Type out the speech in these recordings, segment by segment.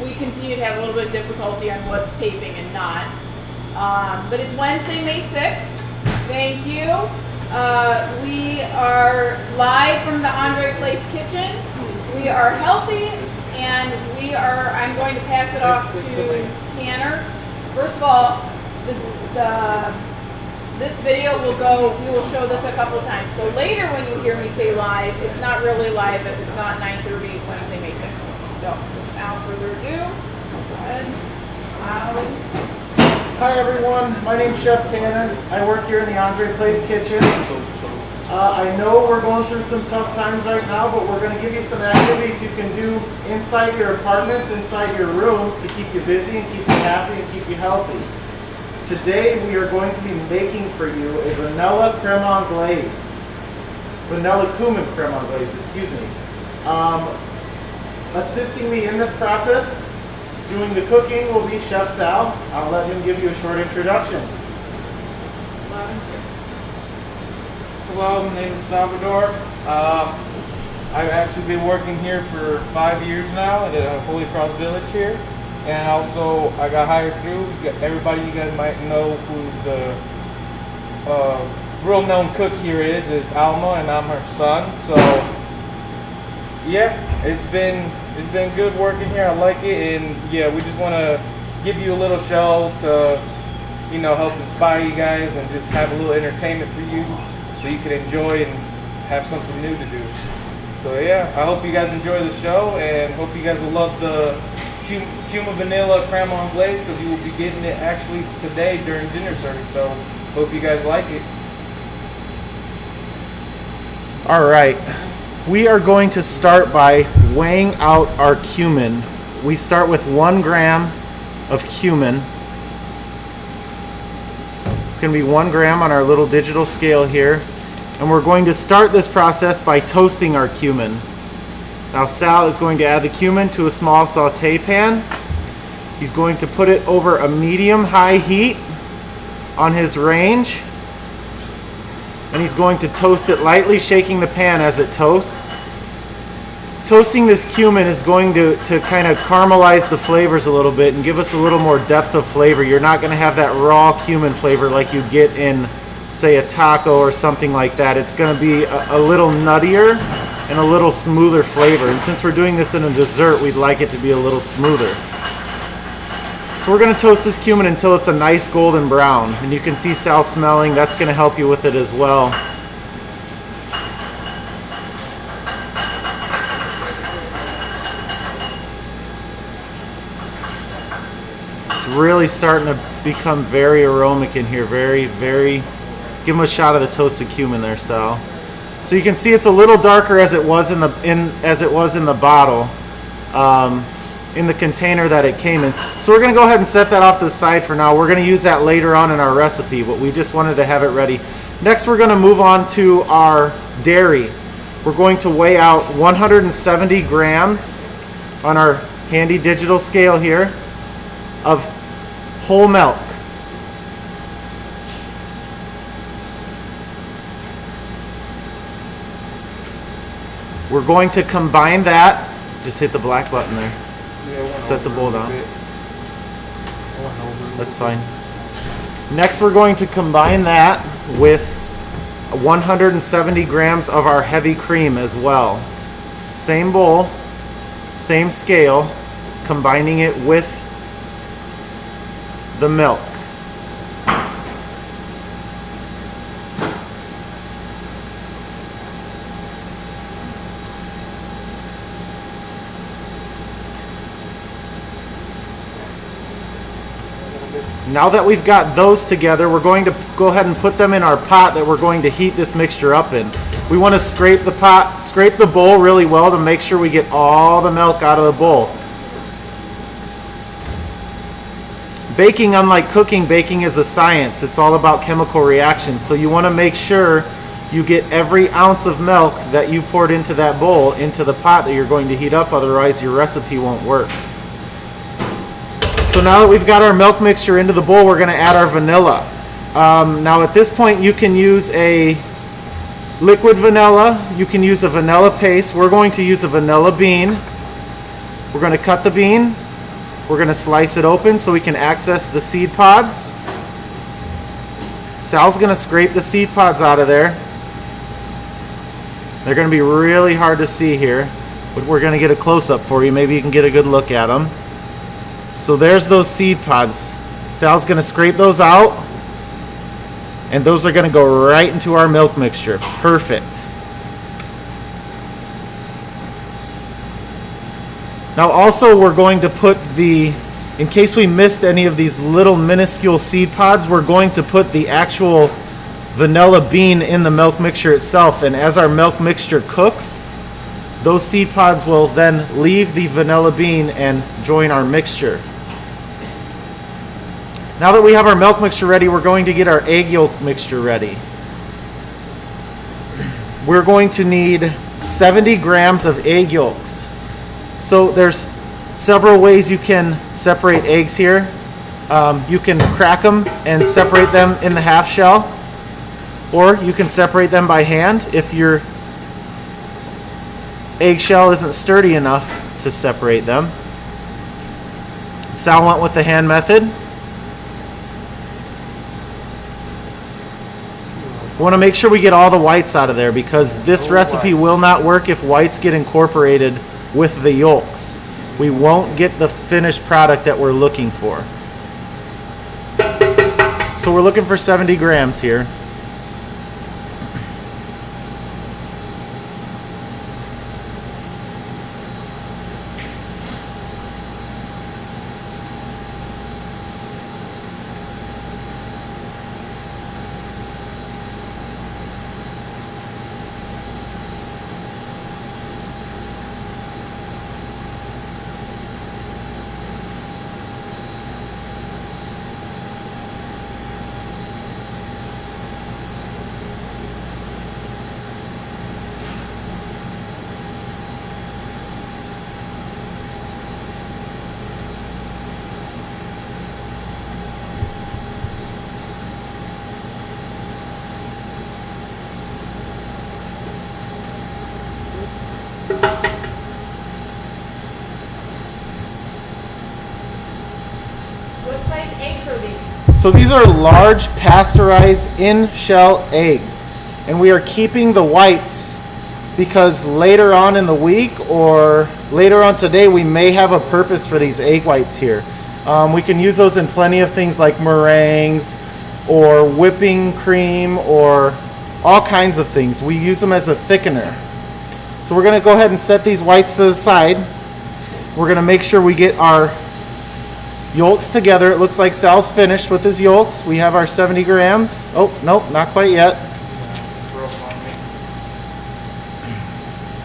we continue to have a little bit of difficulty on what's taping and not. But it's Wednesday, May 6th. Thank you. We are live from the Andre Place kitchen. We are healthy, and I'm going to pass it off to Tanner. First of all, this video we will show this a couple times. So later when you hear me say live, it's not really live if it's not 9:30 Wednesday, May 6th. So without further ado, go ahead. Hi everyone, my name's Chef Tanner. I work here in the Andre Place kitchen. I know we're going through some tough times right now, but we're going to give you some activities you can do inside your apartments, inside your rooms to keep you busy and keep you happy and keep you healthy. Today we are going to be making for you a vanilla creme anglaise. Vanilla Cumin creme anglaise, excuse me. Assisting me in this process, doing the cooking, will be Chef Sal. I'll let him give you a short introduction. Hello, my name is Salvador. I've actually been working here for 5 years now at the Holy Cross Village here. And also, I got hired through. Everybody you guys might know who the real known cook here is Alma, and I'm her son. So, yeah, it's been good working here. I like it, and yeah, we just want to give you a little show to, you know, help inspire you guys and just have a little entertainment for you, so you can enjoy and have something new to do. So yeah, I hope you guys enjoy the show, and hope you guys will love the Cumin vanilla creme anglaise, because you will be getting it actually today during dinner service. So hope you guys like it. All right, we are going to start by weighing out our cumin. We start with 1 gram of cumin. It's going to be 1 gram on our little digital scale here. And we're going to start this process by toasting our cumin. Now Sal is going to add the cumin to a small saute pan. He's going to put it over a medium-high heat on his range. And he's going to toast it lightly, shaking the pan as it toasts. Toasting this cumin is going to kind of caramelize the flavors a little bit and give us a little more depth of flavor. You're not going to have that raw cumin flavor like you get in, say, a taco or something like that. It's going to be a little nuttier and a little smoother flavor. And since we're doing this in a dessert, we'd like it to be a little smoother. So we're going to toast this cumin until it's a nice golden brown. And you can see Sal smelling. That's going to help you with it as well. It's really starting to become very aromatic in here. Very, very. Give him a shot of the toasted cumin there, Sal. So you can see it's a little darker as it was in the bottle, in the container that it came in. So we're going to go ahead and set that off to the side for now. We're going to use that later on in our recipe, but we just wanted to have it ready. Next, we're going to move on to our dairy. We're going to weigh out 170 grams on our handy digital scale here of whole milk. We're going to combine that. Just hit the black button there. Yeah, set the bowl down. That's fine. Next, we're going to combine that with 170 grams of our heavy cream as well. Same bowl, same scale, combining it with the milk. Now that we've got those together, we're going to go ahead and put them in our pot that we're going to heat this mixture up in. We want to scrape the bowl really well to make sure we get all the milk out of the bowl. Baking, unlike cooking, baking is a science. It's all about chemical reactions. So you want to make sure you get every ounce of milk that you poured into that bowl into the pot that you're going to heat up, otherwise your recipe won't work. So now that we've got our milk mixture into the bowl, we're going to add our vanilla. Now at this point you can use a liquid vanilla, you can use a vanilla paste. We're going to use a vanilla bean. We're going to cut the bean, We're going to slice it open so we can access the seed pods. Sal's going to scrape the seed pods out of there. They're going to be really hard to see here, but we're going to get a close-up for you. Maybe you can get a good look at them. So there's those seed pods. Sal's going to scrape those out, and those are going to go right into our milk mixture. Perfect. Now also we're going to put in case we missed any of these little minuscule seed pods, we're going to put the actual vanilla bean in the milk mixture itself, and as our milk mixture cooks, those seed pods will then leave the vanilla bean and join our mixture. Now that we have our milk mixture ready, we're going to get our egg yolk mixture ready. We're going to need 70 grams of egg yolks. So there's several ways you can separate eggs here. You can crack them and separate them in the half shell, or you can separate them by hand if your eggshell isn't sturdy enough to separate them. Sal went with the hand method. We want to make sure we get all the whites out of there, because this recipe will not work if whites get incorporated with the yolks. We won't get the finished product that we're looking for. So we're looking for 70 grams here. What size eggs are these? So these are large pasteurized in-shell eggs, and we are keeping the whites because later on in the week or later on today we may have a purpose for these egg whites here. We can use those in plenty of things like meringues or whipping cream or all kinds of things. We use them as a thickener. So we're going to go ahead and set these whites to the side. We're going to make sure we get our yolks together. It looks like Sal's finished with his yolks. We have our 70 grams. Oh, nope, not quite yet.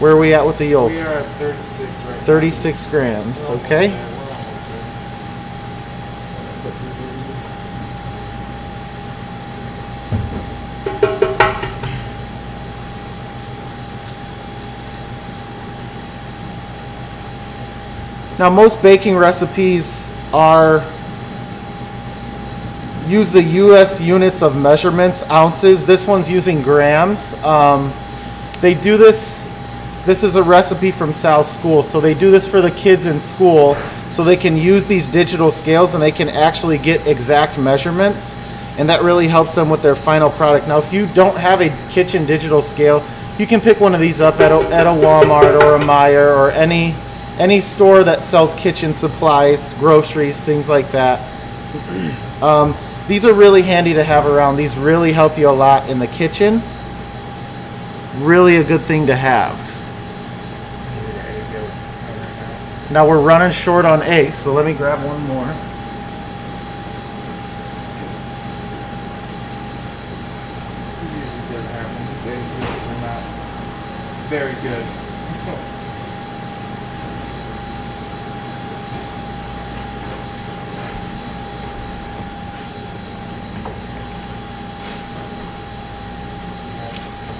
Where are we at with the yolks? We are at 36 right now. 36 grams, okay. Now most baking recipes use the US units of measurements, ounces. This one's using grams. They do this is a recipe from Sal's school, so they do this for the kids in school so they can use these digital scales and they can actually get exact measurements, and that really helps them with their final product. Now if you don't have a kitchen digital scale, you can pick one of these up at a Walmart or a Meijer or any store that sells kitchen supplies, groceries, things like that. These are really handy to have around. These really help you a lot in the kitchen. Really a good thing to have. Now we're running short on eggs, so let me grab one more. Usually doesn't happen. These egg yolks are not very good.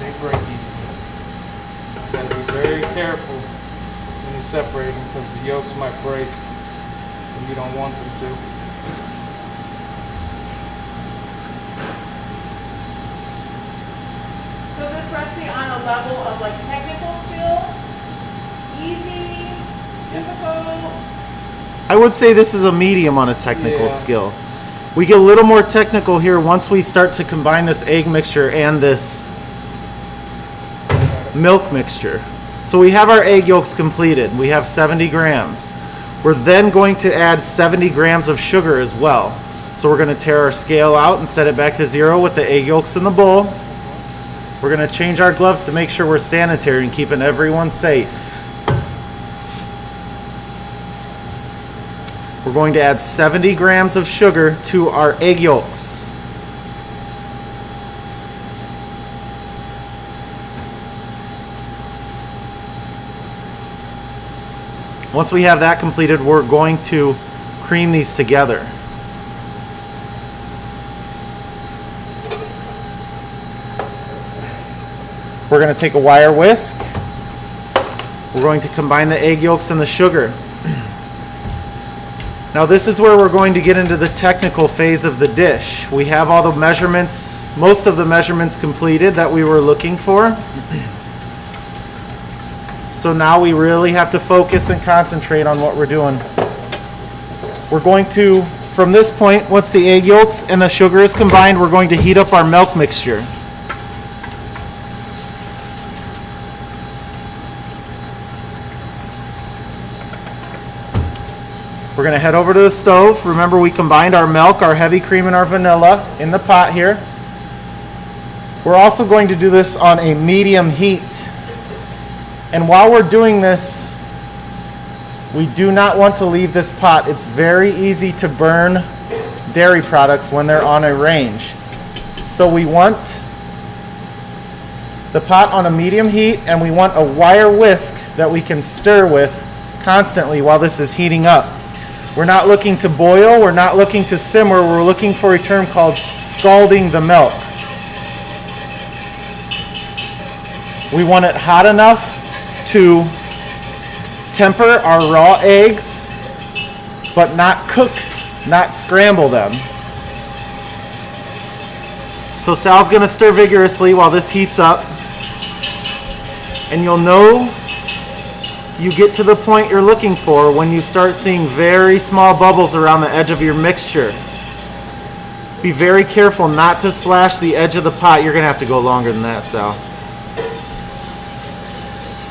They break easily. You gotta be very careful when you separate them because the yolks might break and you don't want them to. So this recipe on a level of like technical skill, easy, difficult. I would say this is a medium on a technical Yeah. skill. We get a little more technical here once we start to combine this egg mixture and this milk mixture. So we have our egg yolks completed. We have 70 grams. We're then going to add 70 grams of sugar as well. So we're going to tear our scale out and set it back to 0 with the egg yolks in the bowl. We're going to change our gloves to make sure we're sanitary and keeping everyone safe. We're going to add 70 grams of sugar to our egg yolks. Once we have that completed, we're going to cream these together. We're going to take a wire whisk. We're going to combine the egg yolks and the sugar. Now this is where we're going to get into the technical phase of the dish. We have all the measurements, most of the measurements completed that we were looking for. So now we really have to focus and concentrate on what we're doing. We're going to, from this point, once the egg yolks and the sugar is combined, we're going to heat up our milk mixture. We're going to head over to the stove. Remember, we combined our milk, our heavy cream, and our vanilla in the pot here. We're also going to do this on a medium heat. And while we're doing this, we do not want to leave this pot. It's very easy to burn dairy products when they're on a range. So we want the pot on a medium heat, and we want a wire whisk that we can stir with constantly while this is heating up. We're not looking to boil, we're not looking to simmer, we're looking for a term called scalding the milk. We want it hot enough to temper our raw eggs, but not cook, not scramble them. So Sal's going to stir vigorously while this heats up, and you'll know you get to the point you're looking for when you start seeing very small bubbles around the edge of your mixture. Be very careful not to splash the edge of the pot. You're going to have to go longer than that, Sal.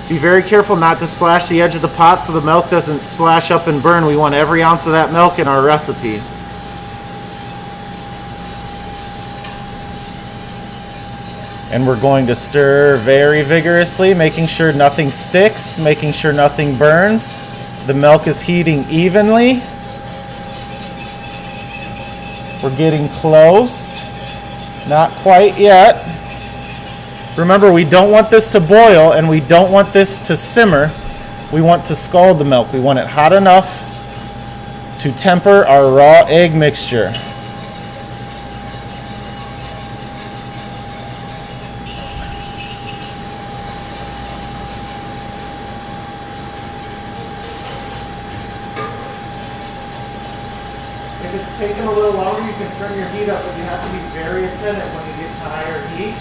Be very careful not to splash the edge of the pot so the milk doesn't splash up and burn. We want every ounce of that milk in our recipe. And we're going to stir very vigorously, making sure nothing sticks, making sure nothing burns. The milk is heating evenly. We're getting close. Not quite yet. Remember, we don't want this to boil and we don't want this to simmer. We want to scald the milk. We want it hot enough to temper our raw egg mixture. If it's taking a little longer, you can turn your heat up, but you have to be very attentive when you get to higher heat.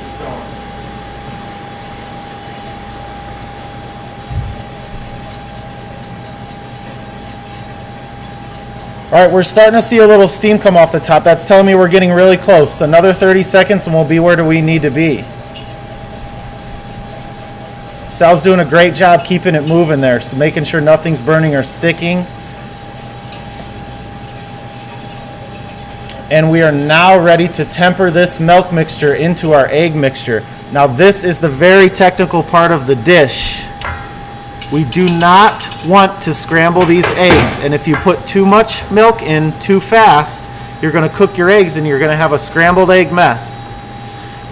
Keep going. All right, we're starting to see a little steam come off the top. That's telling me we're getting really close. Another 30 seconds and we'll be where we need to be. Sal's doing a great job keeping it moving there, so making sure nothing's burning or sticking. And we are now ready to temper this milk mixture into our egg mixture. Now this is the very technical part of the dish. We do not want to scramble these eggs, and if you put too much milk in too fast, you're going to cook your eggs and you're going to have a scrambled egg mess.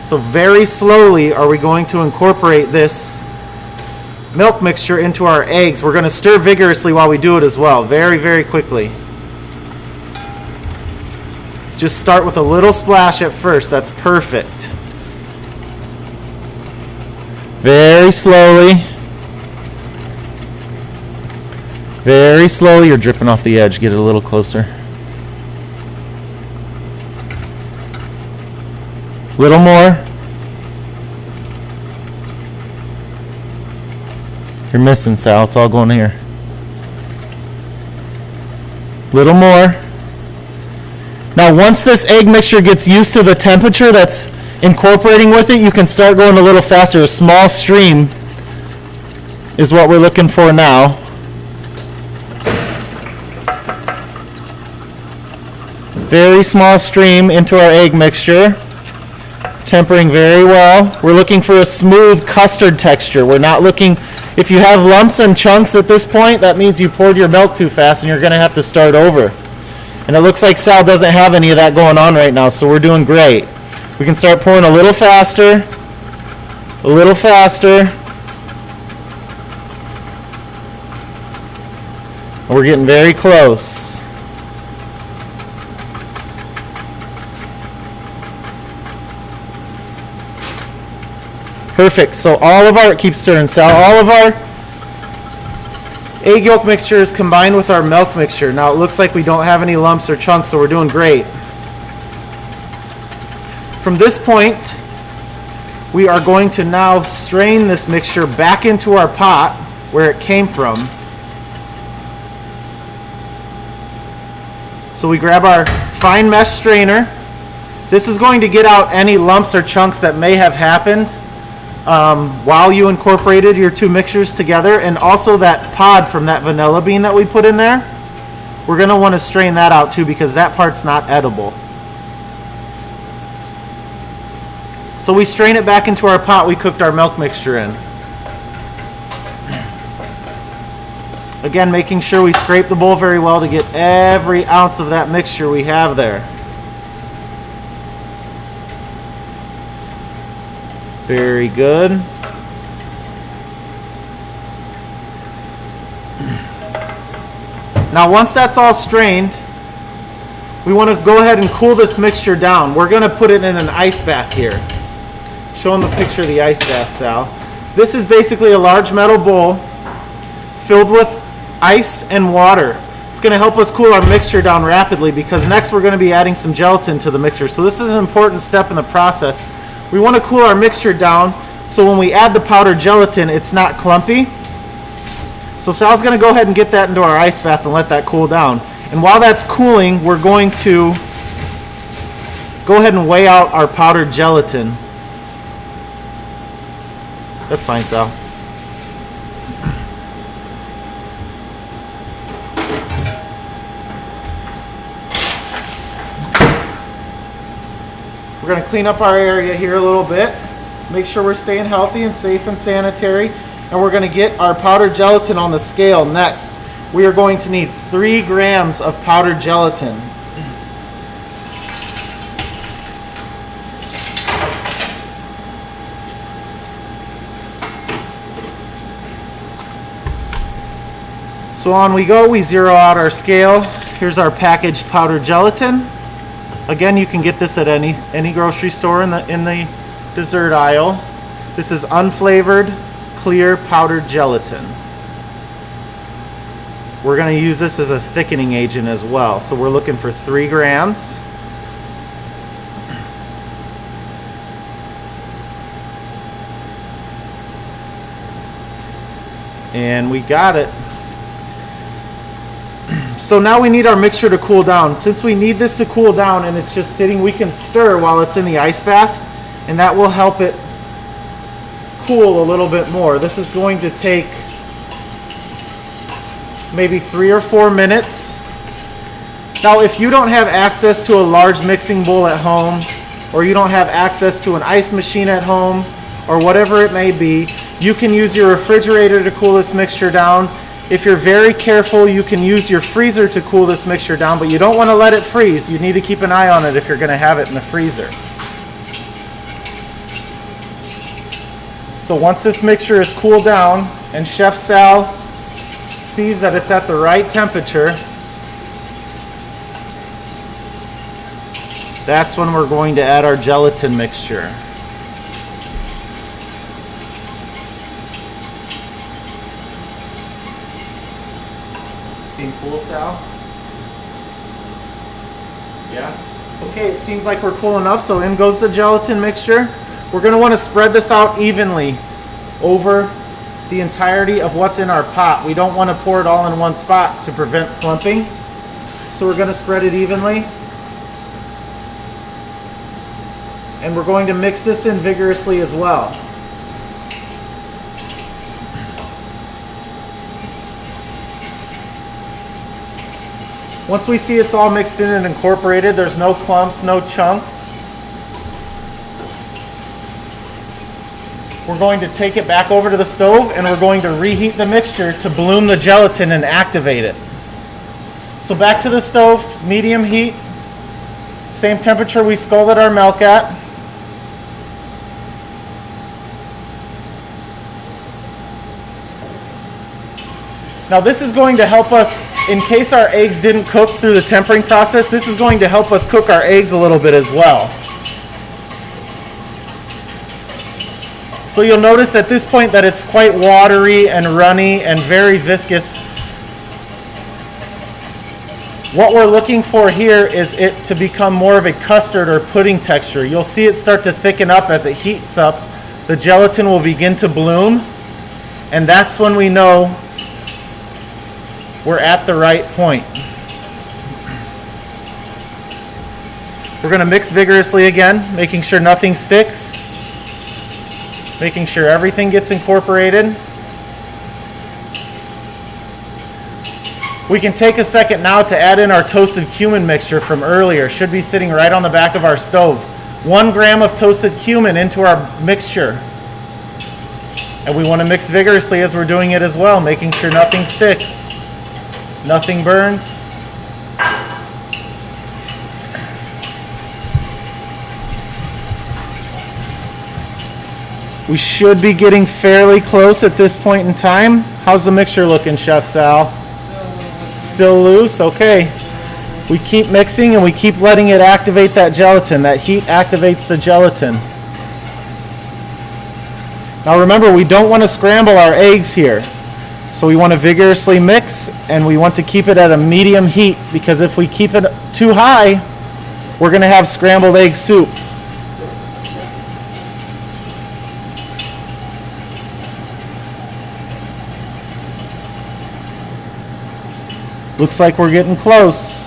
So very slowly are we going to incorporate this milk mixture into our eggs. We're going to stir vigorously while we do it as well, very, very quickly. Just start with a little splash at first. That's perfect. Very slowly. Very slowly. You're dripping off the edge. Get it a little closer. Little more. You're missing, Sal. It's all going here. Little more. Now once this egg mixture gets used to the temperature that's incorporating with it, you can start going a little faster. A small stream is what we're looking for now. Very small stream into our egg mixture. Tempering very well. We're looking for a smooth custard texture. We're not looking, if you have lumps and chunks at this point, that means you poured your milk too fast and you're going to have to start over. And it looks like Sal doesn't have any of that going on right now, so we're doing great. We can start pouring a little faster, a little faster. And we're getting very close. Perfect. So all of our, keep stirring, Sal, all of our egg yolk mixture is combined with our milk mixture. Now it looks like we don't have any lumps or chunks, so we're doing great. From this point, we are going to now strain this mixture back into our pot where it came from. So we grab our fine mesh strainer. This is going to get out any lumps or chunks that may have happened while you incorporated your two mixtures together, and also that pod from that vanilla bean that we put in there. We're going to want to strain that out too, because that part's not edible. So we strain it back into our pot we cooked our milk mixture in. Again, making sure we scrape the bowl very well to get every ounce of that mixture we have there. Very good. Now once that's all strained, we want to go ahead and cool this mixture down. We're going to put it in an ice bath here. Show them the picture of the ice bath, Sal. This is basically a large metal bowl filled with ice and water. It's going to help us cool our mixture down rapidly, because next we're going to be adding some gelatin to the mixture. So this is an important step in the process. We want to cool our mixture down so when we add the powdered gelatin, it's not clumpy. So Sal's going to go ahead and get that into our ice bath and let that cool down. And while that's cooling, we're going to go ahead and weigh out our powdered gelatin. That's fine, Sal. We're going to clean up our area here a little bit, make sure we're staying healthy and safe and sanitary, and we're going to get our powdered gelatin on the scale next. We are going to need 3 grams of powdered gelatin. So on we go, we zero out our scale. Here's our packaged powdered gelatin. Again, you can get this at any grocery store in the dessert aisle. This is unflavored, clear powdered gelatin. We're going to use this as a thickening agent as well. So we're looking for 3 grams. And we got it. So now we need our mixture to cool down. Since we need this to cool down and it's just sitting, we can stir while it's in the ice bath, and that will help it cool a little bit more. This is going to take maybe 3 or 4 minutes. Now if you don't have access to a large mixing bowl at home, or you don't have access to an ice machine at home, or whatever it may be, you can use your refrigerator to cool this mixture down. If you're very careful, you can use your freezer to cool this mixture down, but you don't want to let it freeze. You need to keep an eye on it if you're going to have it in the freezer. So once this mixture is cooled down and Chef Sal sees that it's at the right temperature, that's when we're going to add our gelatin mixture. Seem cool, Sal? Yeah? Okay, it seems like we're cool enough, so in goes the gelatin mixture. We're going to want to spread this out evenly over the entirety of what's in our pot. We don't want to pour it all in one spot to prevent clumping. So we're going to spread it evenly. And we're going to mix this in vigorously as well. Once we see it's all mixed in and incorporated, there's no clumps, no chunks, we're going to take it back over to the stove and we're going to reheat the mixture to bloom the gelatin and activate it. So back to the stove, medium heat, same temperature we scalded our milk at. Now this is going to help us, in case our eggs didn't cook through the tempering process, this is going to help us cook our eggs a little bit as well. So you'll notice at this point that it's quite watery and runny and very viscous. What we're looking for here is it to become more of a custard or pudding texture. You'll see it start to thicken up as it heats up. The gelatin will begin to bloom, and that's when we know we're at the right point. We're going to mix vigorously again, making sure nothing sticks, making sure everything gets incorporated. We can take a second now to add in our toasted cumin mixture from earlier. Should be sitting right on the back of our stove. 1 gram of toasted cumin into our mixture. And we want to mix vigorously as we're doing it as well, making sure nothing sticks. Nothing burns. We should be getting fairly close at this point in time. How's the mixture looking, Chef Sal? Still loose? Okay. We keep mixing and we keep letting it activate that gelatin. That heat activates the gelatin. Now remember, we don't want to scramble our eggs here. So we want to vigorously mix, and we want to keep it at a medium heat, because if we keep it too high, we're going to have scrambled egg soup. Looks like we're getting close.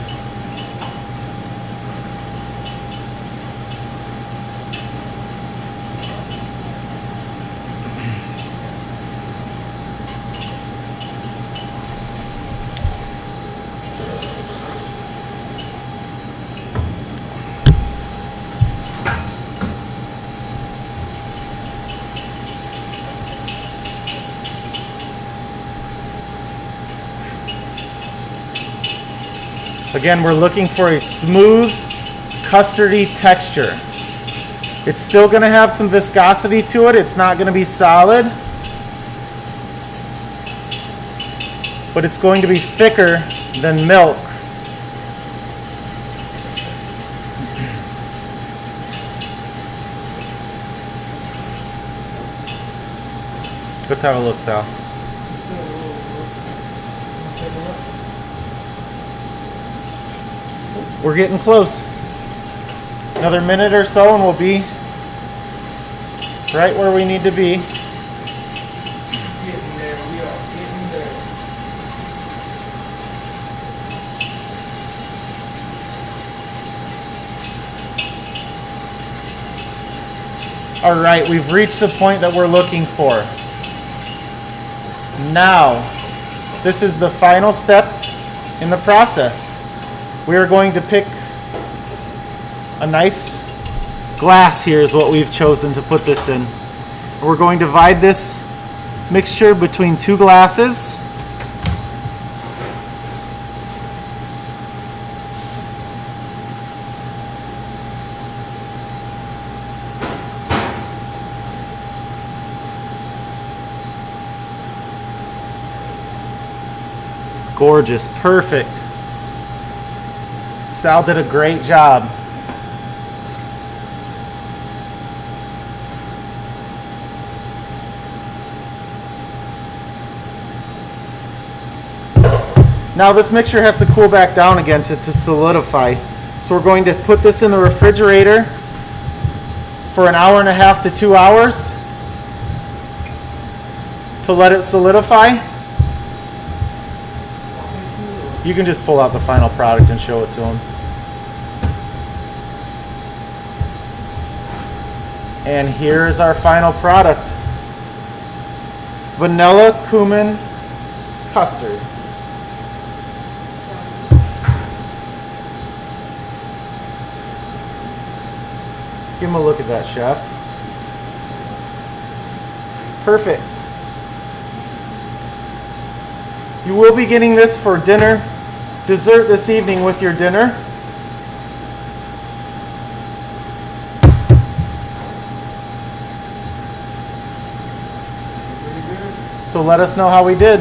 Again, we're looking for a smooth, custardy texture. It's still going to have some viscosity to it. It's not going to be solid, but it's going to be thicker than milk. Let's have a look, Sal. We're getting close. Another minute or so and we'll be right where we need to be. Getting there, we are getting there. All right, we've reached the point that we're looking for. Now, this is the final step in the process. We are going to pick a nice glass. Here is what we've chosen to put this in. We're going to divide this mixture between 2 glasses. Gorgeous, perfect. Sal did a great job. Now this mixture has to cool back down again to solidify. So we're going to put this in the refrigerator for an hour and a half to 2 hours. to let it solidify. You can just pull out the final product and show it to them. And here is our final product. Vanilla Cumin Custard. Give him a look at that, chef. Perfect. You will be getting this for dinner, dessert this evening with your dinner. So let us know how we did.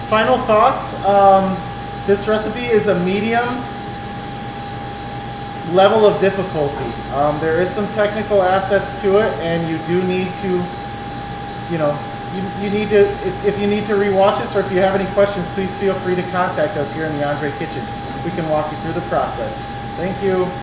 Final thoughts. This recipe is a medium level of difficulty. There is some technical assets to it, and you do need to, you need to, if you need to rewatch this, or if you have any questions, please feel free to contact us here in the Andre Kitchen. We can walk you through the process. Thank you.